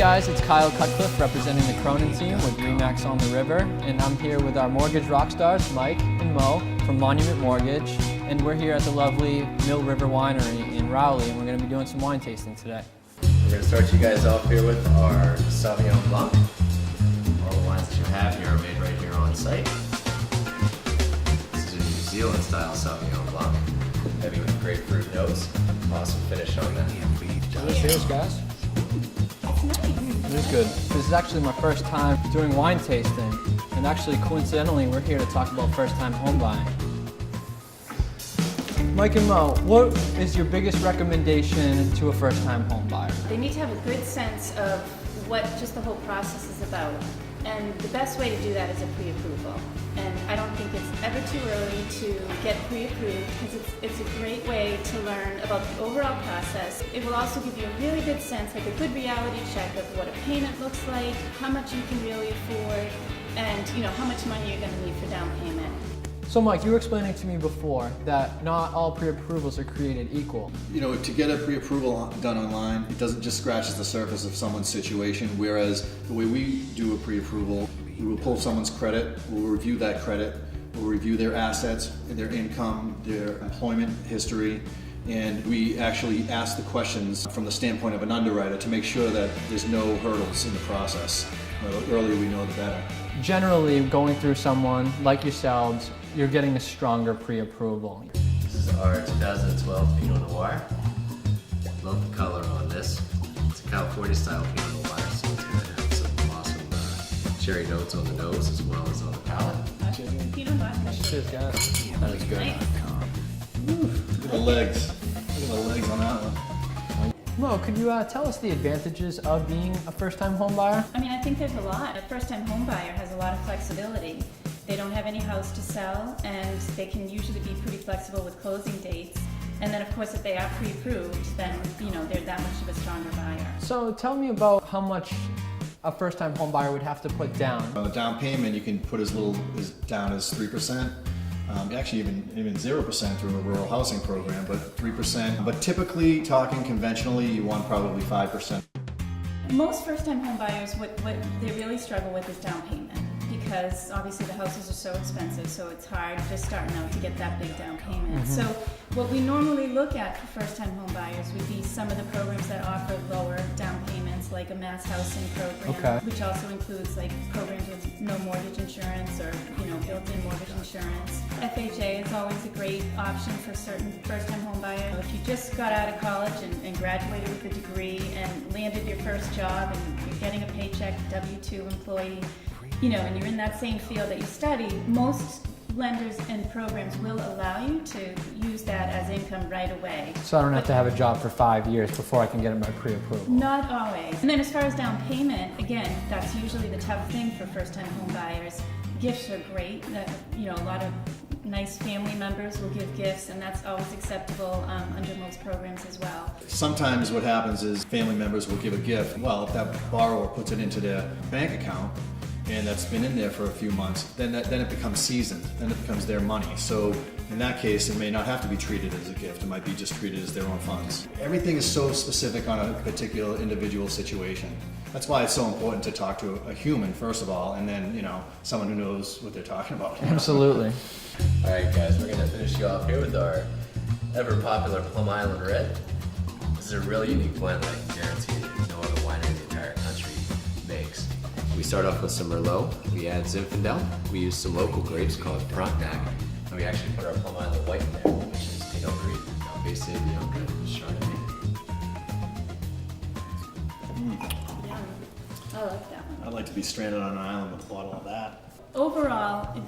guys, it's Kyle Cutcliffe representing the Cronin team with Remax on the River, and I'm here with our mortgage rock stars, Mike and Mo from Monument Mortgage, and we're here at the lovely Mill River Winery in Rowley, and we're going to be doing some wine tasting today. We're going to start you guys off here with our Sauvignon Blanc. All the wines that you have here are made right here on site. This is a New Zealand style Sauvignon Blanc, heavy with grapefruit notes. Awesome finish on that. Cheers, guys. It is good. This is actually my first time doing wine tasting, and actually coincidentally we're here to talk about first time home buying. Mike and Mo, what is your biggest recommendation to a first time home buyer? They need to have a good sense of what just the whole process is about. And the best way to do that is a pre-approval. And I don't think it's ever too early to get pre-approved because it's a great way to learn about the overall process. It will also give you a really good sense, like a good reality check of what a payment looks like, how much you can really afford, and how much money you're going to need for down payment. So Mike, you were explaining to me before that not all pre-approvals are created equal. To get a pre-approval done online, it doesn't just scratches the surface of someone's situation, whereas the way we do a pre-approval, we will pull someone's credit, we'll review that credit, we'll review their assets, their income, their employment history, and we actually ask the questions from the standpoint of an underwriter to make sure that there's no hurdles in the process. The earlier we know, the better. Generally, going through someone like yourselves, you're getting a stronger pre-approval. This is our 2012 Pinot Noir. Love the color on this. It's a California style Pinot Noir, so it's going to have some awesome cherry notes on the nose as well as on the palate. Pinot Noir. Cheers, guys. That is good. Nice. Look at the legs. Look at the legs on that one. Mo, could you tell us the advantages of being a first-time home buyer? I mean, I think there's a lot. A first-time home buyer has a lot of flexibility. They don't have any house to sell, and they can usually be pretty flexible with closing dates. And then, of course, if they are pre-approved, then they're that much of a stronger buyer. So tell me about how much a first-time home buyer would have to put down. On the down payment, you can put as little as down as 3%. Actually, even 0% through a rural housing program, but 3%. But typically, talking conventionally, you want probably 5%. Most first-time home buyers, what they really struggle with is down payment, because obviously the houses are so expensive, so it's hard just starting out to get that big down payment. So what we normally look at for first-time home buyers would be some of the programs that offer lower down payments, like a mass housing program, which also includes like programs with no mortgage insurance or built-in mortgage insurance. FHA is always a great option for certain first-time home buyers. If you just got out of college and graduated with a degree and landed your first job and you're getting a paycheck, W-2 employee, and you're in that same field that you studied, most lenders and programs will allow you to use that as income right away. So I don't have to have a job for 5 years before I can get my pre-approval? Not always. And then as far as down payment, again, that's usually the tough thing for first-time home buyers. Gifts are great. A lot of nice family members will give gifts, and that's always acceptable under most programs as well. Sometimes what happens is family members will give a gift. Well, if that borrower puts it into their bank account, and that's been in there for a few months, then it becomes seasoned, then it becomes their money. So in that case, it may not have to be treated as a gift, it might be just treated as their own funds. Everything is so specific on a particular individual situation. That's why it's so important to talk to a human, first of all, and then, someone who knows what they're talking about. Absolutely. All right, guys, we're going to finish you off here with our ever-popular Plum Island Red. This is a really unique blend that I can guarantee that no other winery in the entire country makes. We start off with some Merlot, we add Zinfandel, we use some local grapes called Frontenac, and we actually put our Plum Island White in there, which is Pinot Gris, Base Sauvignon, Chardonnay. I like that one. I'd like to be stranded on an island with a bottle of that. Overall,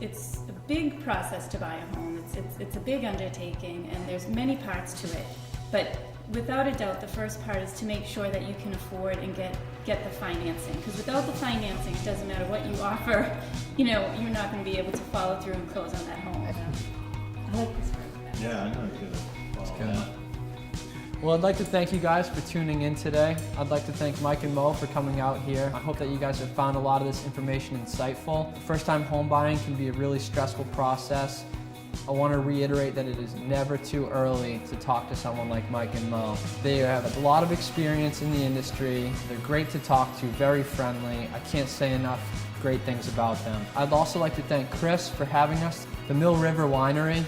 it's a big process to buy a home. It's a big undertaking, and there's many parts to it. But without a doubt, the first part is to make sure that you can afford and get the financing. Because without the financing, it doesn't matter what you offer, you're not going to be able to follow through and close on that home. I like this one. Yeah, I know. It's good. Well, I'd like to thank you guys for tuning in today. I'd like to thank Mike and Mo for coming out here. I hope that you guys have found a lot of this information insightful. First-time home buying can be a really stressful process. I want to reiterate that it is never too early to talk to someone like Mike and Mo. They have a lot of experience in the industry. They're great to talk to, very friendly. I can't say enough great things about them. I'd also like to thank Chris for having us. The Mill River Winery.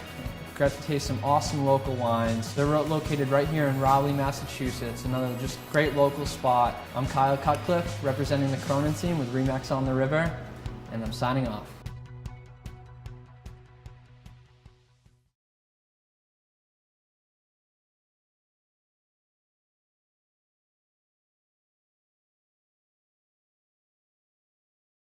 Got to taste some awesome local wines. They're located right here in Raleigh, Massachusetts. Another just great local spot. I'm Kyle Cutcliffe, representing the Cronin team with Remax on the River, and I'm signing off.